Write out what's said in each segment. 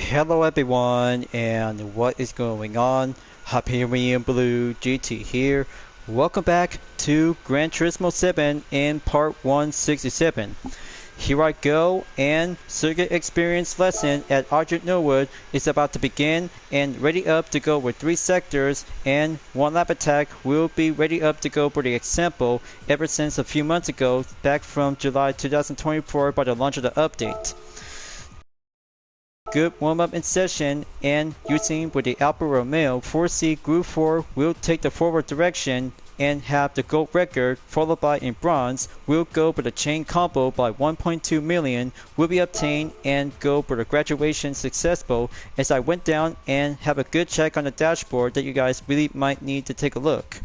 Hello everyone, and what is going on? Hyperion-Blue-GT here. Welcome back to Gran Turismo 7 in part 167. Here I go, and circuit experience lesson at Eiger Nordwand is about to begin and ready up to go with 3 sectors, and 1 lap attack will be ready up to go for the example ever since a few months ago, back from July 2024 by the launch of the update. Good warm-up in session, and using with the Alfa Romeo 4C Group 4 will take the forward direction and have the gold record, followed by in bronze will go for the chain combo by 1.2 million will be obtained and go for the graduation successful, as I went down and have a good check on the dashboard that you guys really might need to take a look.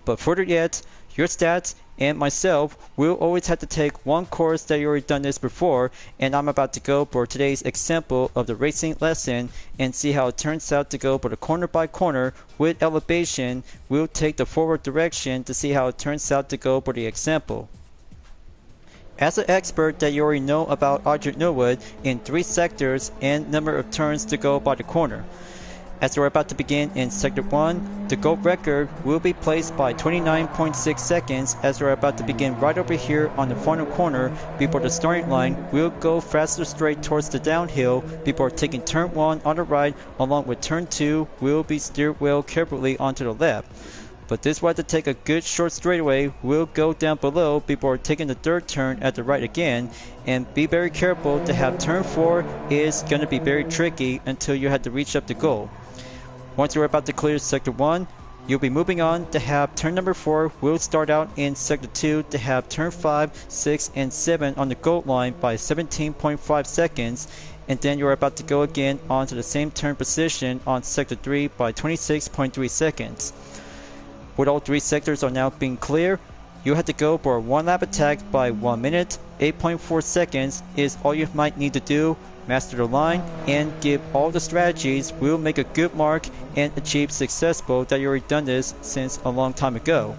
But further yet, your stats and myself will always have to take one course that you already done this before, and I'm about to go for today's example of the racing lesson and see how it turns out to go for the corner by corner with elevation. We'll take the forward direction to see how it turns out to go for the example. As an expert that you already know about Eiger Nordwand in 3 sectors and number of turns to go by the corner. As we're about to begin in Sector 1, the gold record will be placed by 29.6 seconds as we're about to begin right over here on the final corner before the starting line. We'll go faster straight towards the downhill before taking turn 1 on the right, along with turn 2 will be steered well carefully onto the left. But this way to take a good short straightaway will go down below before taking the 3rd turn at the right again, and be very careful to have turn 4 is going to be very tricky until you have to reach up the goal. Once you're about to clear Sector 1, you'll be moving on to have turn number 4 will start out in Sector 2 to have turn 5, 6, and 7 on the gold line by 17.5 seconds, and then you're about to go again onto the same turn position on Sector 3 by 26.3 seconds. With all 3 sectors are now being clear, you have to go for a 1 lap attack by 1 minute, 8.4 seconds is all you might need to do. Master the line and give all the strategies will make a good mark and achieve successful that you already done this since a long time ago.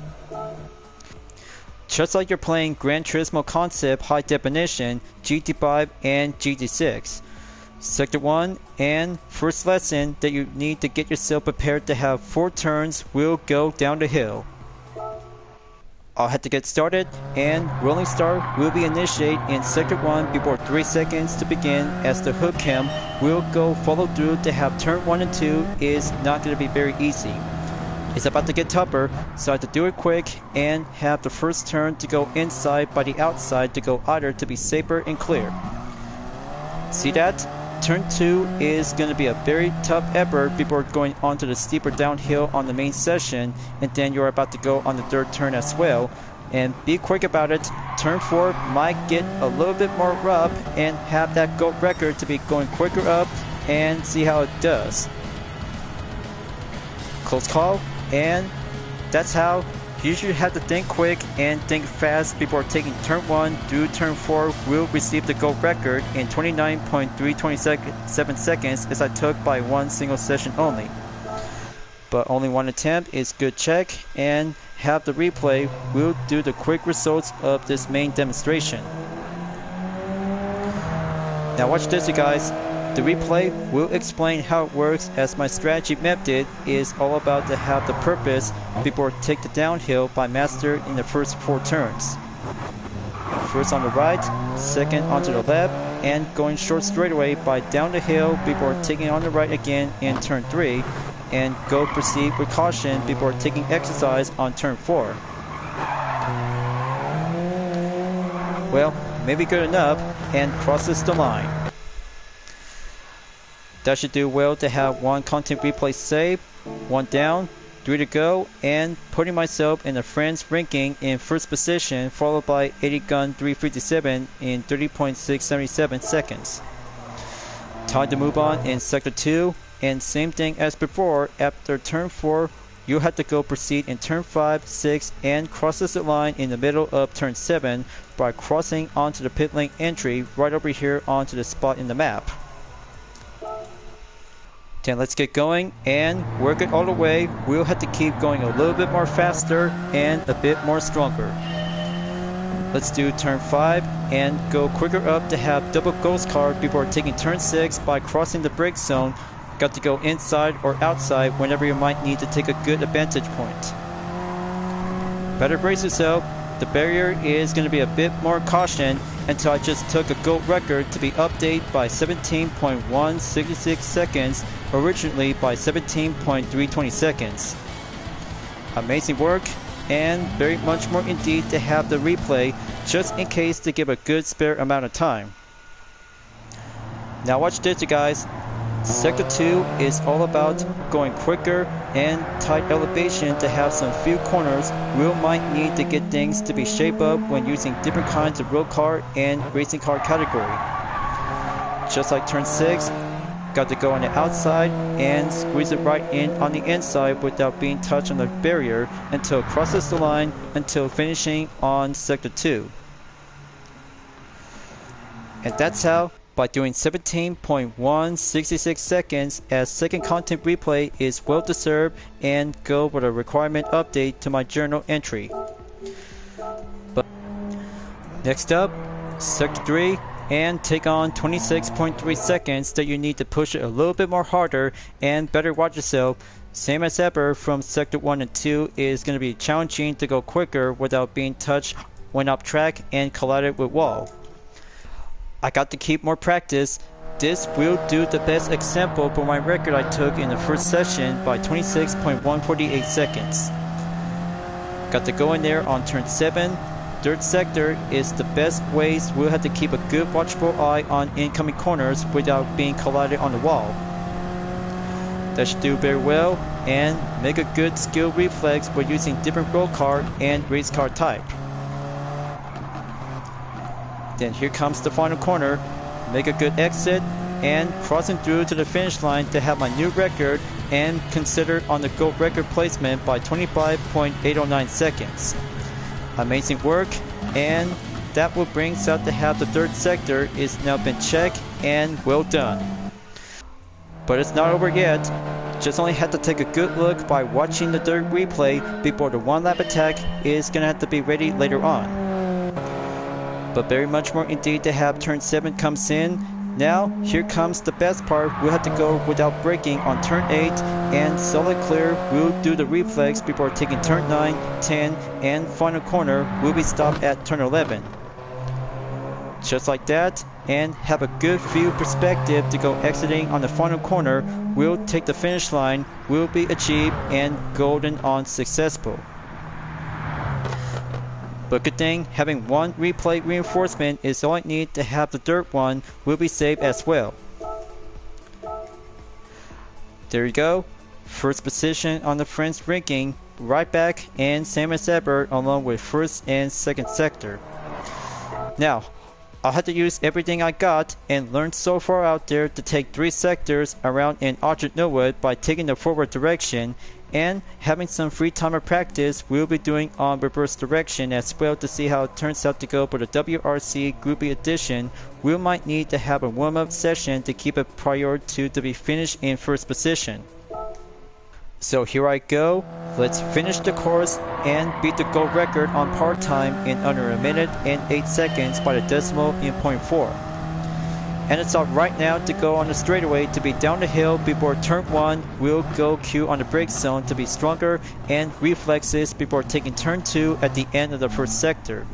Just like you're playing Gran Turismo Concept High Definition, GT5 and GT6. Sector 1 and first lesson that you need to get yourself prepared to have 4 turns will go down the hill. I'll have to get started, and rolling start will be initiated in Sector 1 before 3 seconds to begin, as the hook cam will go follow through to have turn 1 and 2 is not going to be very easy. It's about to get tougher, so I have to do it quick and have the first turn to go inside by the outside to go either to be safer and clear. See that? Turn 2 is going to be a very tough effort before going onto the steeper downhill on the main session, and then you're about to go on the 3rd turn as well. And be quick about it. Turn 4 might get a little bit more rough and have that gold record to be going quicker up, and see how it does. Close call, and that's how you should have to think quick and think fast before taking turn 1 through turn 4 will receive the gold record in 29.327 seconds, as I took by 1 single session only. But only 1 attempt is good check, and have the replay will do the quick results of this main demonstration. Now watch this, you guys. The replay will explain how it works, as my strategy method is all about to have the purpose before take the downhill by master in the first 4 turns. First on the right, second onto the left, and going short straightaway by down the hill before taking on the right again in turn 3, and go proceed with caution before taking exercise on turn 4. Well, maybe good enough, and crosses the line. That should do well to have 1 content replay saved, 1 down, 3 to go, and putting myself in the friends ranking in first position, followed by 80 gun 357 in 30.677 seconds. Time to move on in Sector 2, and same thing as before. After turn 4, you'll have to go proceed in turn 5, 6, and crosses the line in the middle of turn 7 by crossing onto the pit lane entry right over here onto the spot in the map. Then let's get going and work it all the way. We'll have to keep going a little bit more faster and a bit more stronger. Let's do turn 5 and go quicker up to have double ghost car before taking turn 6 by crossing the brake zone. Got to go inside or outside whenever you might need to take a good advantage point. Better brace yourself. The barrier is going to be a bit more caution until I just took a gold record to be updated by 17.166 seconds, originally by 17.320 seconds. Amazing work, and very much more indeed to have the replay just in case to give a good spare amount of time. Now watch this, you guys. Sector 2 is all about going quicker and tight elevation to have some few corners we might need to get things to be shaped up when using different kinds of road car and racing car category. Just like turn 6, got to go on the outside and squeeze it right in on the inside without being touched on the barrier until it crosses the line until finishing on sector 2. And that's how, by doing 17.166 seconds as second content replay is well deserved and go with a requirement update to my journal entry. But next up, sector 3, and take on 26.3 seconds that you need to push it a little bit more harder and better watch yourself. Same as ever from sector 1 and 2 is going to be challenging to go quicker without being touched when off track and collided with wall. I got to keep more practice. This will do the best example for my record I took in the first session by 26.148 seconds. Got to go in there on turn 7. Third sector is the best ways. We'll have to keep a good watchful eye on incoming corners without being collided on the wall. That should do very well and make a good skill reflex when using different road car and race car type. Then here comes the final corner, make a good exit, and crossing through to the finish line to have my new record and considered on the gold record placement by 25.809 seconds. Amazing work, and that will bring us out to have the third sector is now been checked and well done. But it's not over yet, just only had to take a good look by watching the third replay before the one lap attack is gonna have to be ready later on. But very much more indeed to have turn 7 comes in. Now, here comes the best part. We'll have to go without braking on turn 8 and solid clear. We'll do the reflex before taking turn 9, 10, and final corner. We'll be stopped at turn 11. Just like that, and have a good view perspective to go exiting on the final corner. We'll take the finish line, will be achieved, and golden on successful. But good thing, having one replay reinforcement is all I need to have the dirt one will be saved as well. There you go. First position on the French ranking, right back and same as ever along with first and second sector. Now, I'll have to use everything I got and learned so far out there to take 3 sectors around in Nordwand by taking the forward direction, and having some free timer practice we'll be doing on reverse direction as well to see how it turns out to go for the WRC Groupie Edition. We might need to have a warm-up session to keep it prior to be finished in first position. So here I go. Let's finish the course and beat the gold record on part time in under a minute and 8 seconds by the decimal in 0.4. And it's up right now to go on the straightaway to be down the hill before turn 1. We'll go Q on the brake zone to be stronger and reflexes before taking turn 2 at the end of the first sector.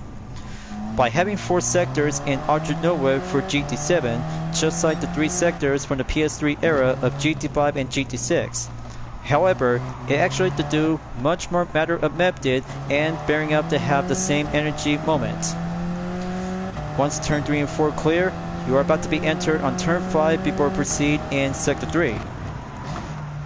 By having 4 sectors in Nordwand for GT7, just like the 3 sectors from the PS3 era of GT5 and GT6. However, it actually to do much more matter of method and bearing up to have the same energy moment. Once turn 3 and 4 clear, you are about to be entered on turn 5 before proceed in sector 3.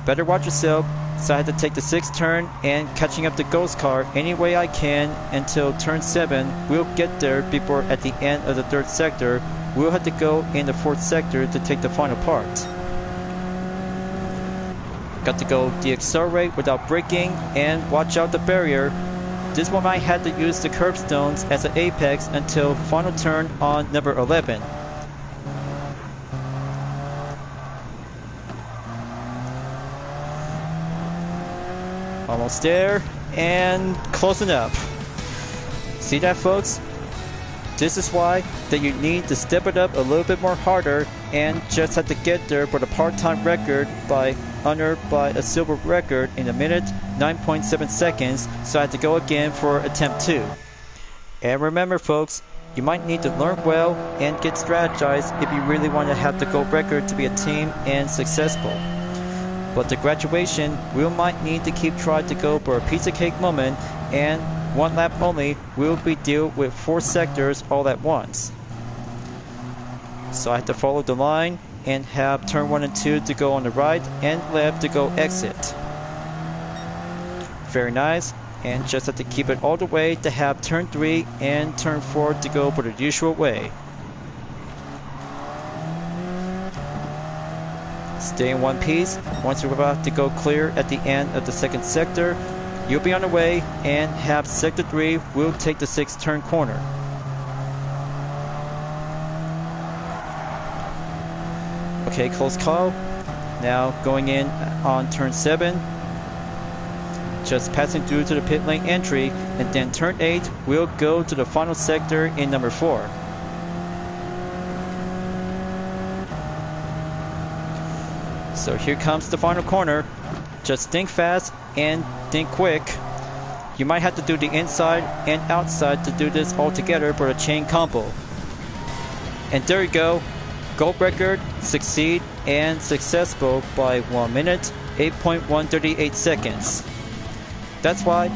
Better watch yourself, so I had to take the 6th turn and catching up the ghost car any way I can until turn 7. We'll get there before at the end of the 3rd sector. We'll have to go in the 4th sector to take the final part. Got to go deaccelerate without braking and watch out the barrier. This one I had to use the curbstones as an apex until final turn on number 11. Almost there and close enough. See that, folks? This is why that you need to step it up a little bit more harder and just have to get there for the part-time record by a silver record in a minute 9.7 seconds, so I had to go again for attempt 2. And remember folks, you might need to learn well and get strategized if you really want to have the gold record to be a team and successful. But the graduation, we might need to keep trying to go for a piece of cake moment, and one lap only will be deal with 4 sectors all at once. So I have to follow the line and have turn 1 and 2 to go on the right and left to go exit. Very nice, and just have to keep it all the way to have turn 3 and turn 4 to go for the usual way. Stay in one piece. Once you're about to go clear at the end of the second sector, you'll be on the way and have sector 3 will take the 6th turn corner. Okay, close call. Now going in on turn 7. Just passing through to the pit lane entry, and then turn 8 will go to the final sector in number 4. So here comes the final corner. Just think fast and think quick. You might have to do the inside and outside to do this all together for a chain combo. And there you go. Gold record, succeed and successful by 1 minute, 8.138 seconds. That's why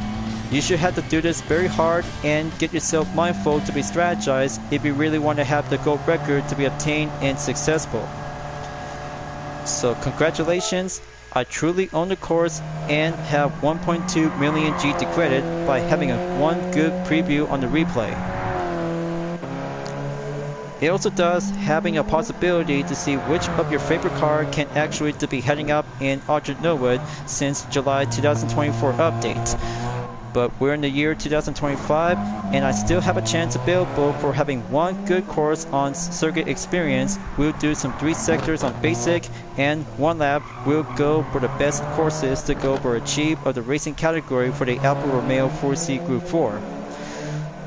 you should have to do this very hard and get yourself mindful to be strategized if you really want to have the gold record to be obtained and successful. So congratulations, I truly own the course and have 1.2 million GT credit by having one good preview on the replay. It also does having a possibility to see which of your favorite car can actually to be heading up in Nordwand since July 2024 update. But we're in the year 2025 and I still have a chance available for having one good course on circuit experience. We'll do some 3 sectors on basic and 1 lap will go for the best courses to go for achieve of the racing category for the Alfa Romeo 4C Group 4.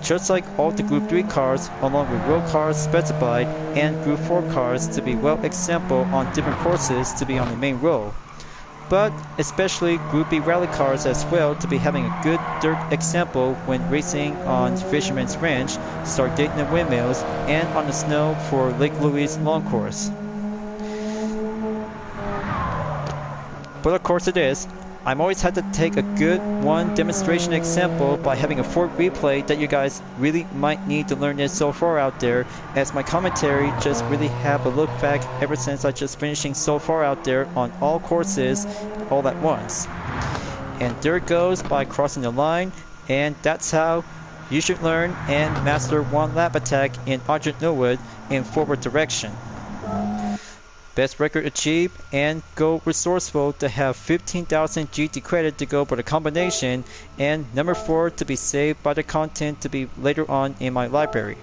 Just like all the Group 3 cars, along with road cars specified and Group 4 cars to be well example on different courses to be on the main road. But especially Group B rally cars as well to be having a good dirt example when racing on Fisherman's Ranch, Sardinia Windmills, and on the snow for Lake Louise Long Course. But of course it is. I'm always had to take a good one demonstration example by having a 4 replay that you guys really might need to learn this so far out there, as my commentary just really have a look back ever since I just finishing so far out there on all courses all at once. And there it goes by crossing the line, and that's how you should learn and master 1 lap attack in Nordwand in forward direction. Best record achieved and go resourceful to have 15,000 GT credit to go for the combination, and number 4 to be saved by the content to be later on in my library.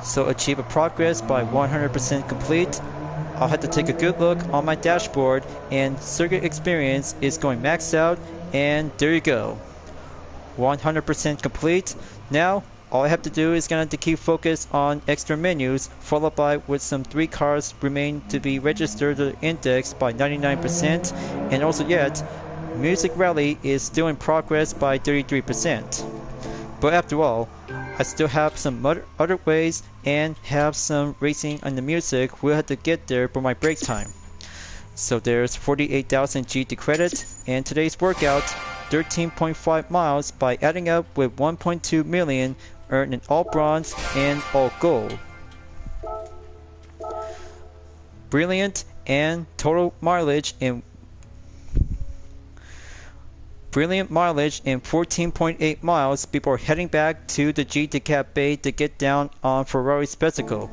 So achieve a progress by 100% complete. I'll have to take a good look on my dashboard, and circuit experience is going max out, and there you go. 100% complete. Now all I have to do is going to keep focus on extra menus, followed by with some 3 cars remain to be registered to the index by 99%, and also yet, Music Rally is still in progress by 33%. But after all, I still have some other ways and have some racing on the music. We'll have to get there for my break time. So there's 48,000 GT credit, and today's workout, 13.5 miles by adding up with 1.2 million, earned an all bronze and all gold. Brilliant and total mileage in 14.8 miles before heading back to the GT Cab Bay to get down on Ferrari's Pesico.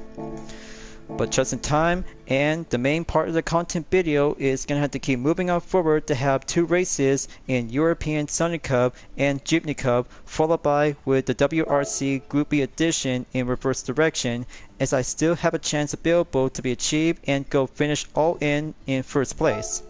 But just in time, and the main part of the content video is going to have to keep moving on forward to have 2 races in European Sunny Cup and Jeepney Cup, followed by with the WRC Group B edition in reverse direction, as I still have a chance available to be achieved and go finish all in first place.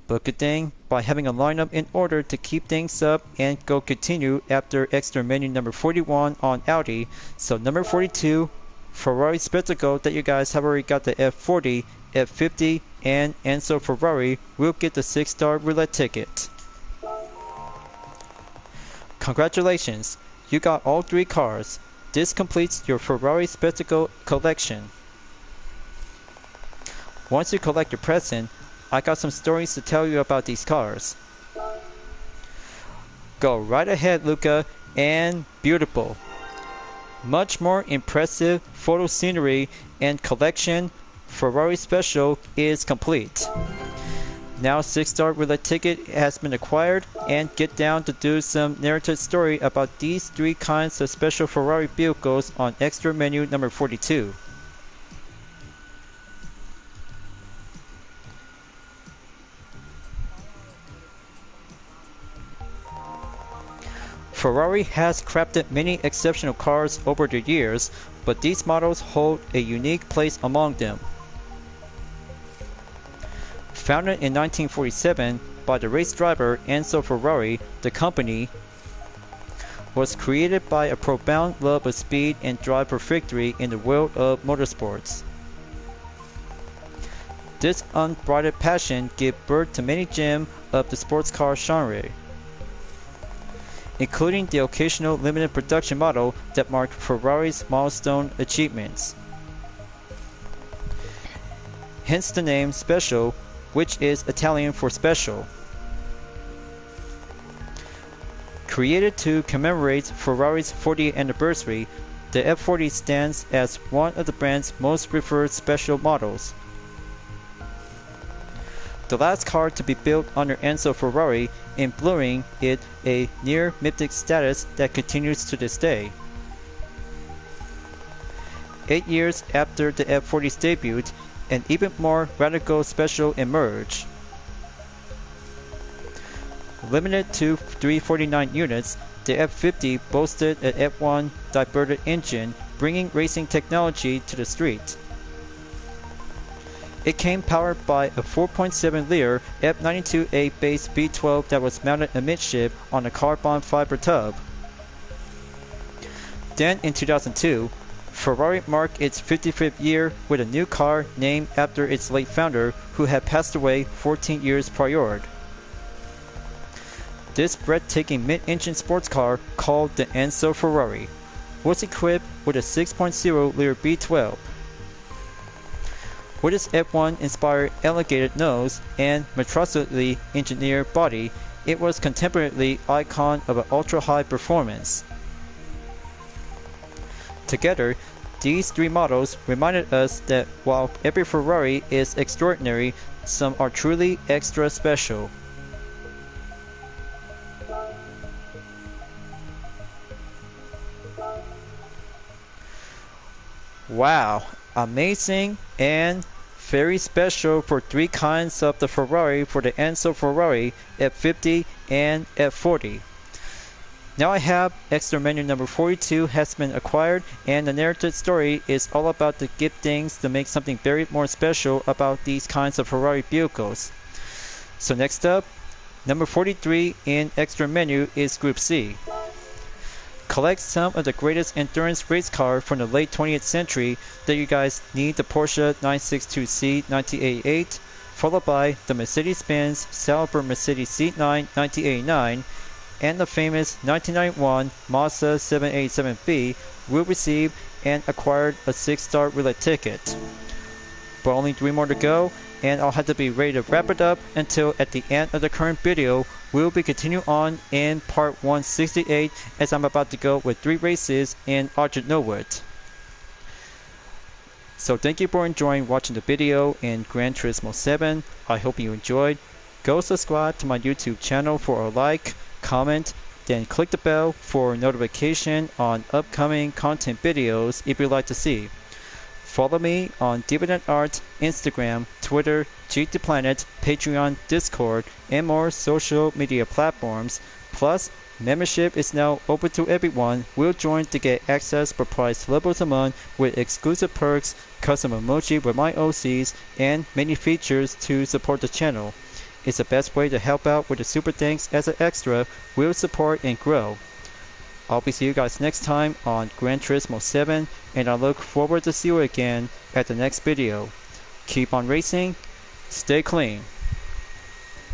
But good thing, by having a lineup in order to keep things up and go continue after extra menu number 41 on Audi, so number 42, Ferrari Spectacle that you guys have already got the F40, F50, and Enzo Ferrari will get the 6-star roulette ticket. Congratulations, you got all 3 cars. This completes your Ferrari Spectacle collection. Once you collect your present, I got some stories to tell you about these cars. Go right ahead, Luca, and beautiful. Much more impressive photo scenery and collection, Ferrari Special is complete. Now 6-star roulette ticket has been acquired, and get down to do some narrative story about these 3 kinds of special Ferrari vehicles on extra menu number 42. Ferrari has crafted many exceptional cars over the years, but these models hold a unique place among them. Founded in 1947 by the race driver Enzo Ferrari, the company was created by a profound love of speed and drive for victory in the world of motorsports. This unbridled passion gave birth to many gems of the sports car genre, including the occasional limited production model that marked Ferrari's milestone achievements. Hence the name Special, which is Italian for special. Created to commemorate Ferrari's 40th anniversary, the F40 stands as one of the brand's most preferred special models. The last car to be built under Enzo Ferrari, imbuing it a near mythic status that continues to this day. 8 years after the F40's debut, an even more radical special emerged. Limited to 349 units, the F50 boasted an F1 diverted engine, bringing racing technology to the street. It came powered by a 4.7-liter F92A base V12 that was mounted amidship on a carbon fiber tub. Then in 2002, Ferrari marked its 55th year with a new car named after its late founder, who had passed away 14 years prior. This breathtaking mid-engine sports car, called the Enzo Ferrari, was equipped with a 6.0-liter V12. With its F1-inspired elongated nose and meticulously engineered body, it was contemporary icon of an ultra-high performance. Together, these 3 models reminded us that while every Ferrari is extraordinary, some are truly extra special. Wow, amazing and very special for 3 kinds of the Ferrari for the Enzo Ferrari F50 and F40. Now I have extra menu number 42 has been acquired, and the narrative story is all about the gift things to make something very more special about these kinds of Ferrari vehicles. So next up, number 43 in extra menu is Group C. Collect some of the greatest endurance race car from the late 20th century that you guys need: the Porsche 962C 1988, followed by the Mercedes-Benz Sauber Mercedes C9 1989, and the famous 1991 Mazda 787B will receive and acquired a 6-star roulette ticket. But only 3 more to go, and I'll have to be ready to wrap it up until at the end of the current video. We'll be continuing on in part 168, as I'm about to go with 3 races in Nordwand. So thank you for enjoying watching the video in Gran Turismo 7. I hope you enjoyed. Go subscribe to my YouTube channel for a like, comment, then click the bell for notification on upcoming content videos if you'd like to see. Follow me on DividendArt, Instagram, Twitter, GT Planet, Patreon, Discord, and more social media platforms. Plus, membership is now open to everyone. Will join to get access for price levels a month with exclusive perks, custom emoji with my OCs, and many features to support the channel. is the best way to help out with the super tanks as an extra wheel support and grow. I'll be seeing you guys next time on Gran Turismo 7, and I look forward to see you again at the next video. Keep on racing, stay clean.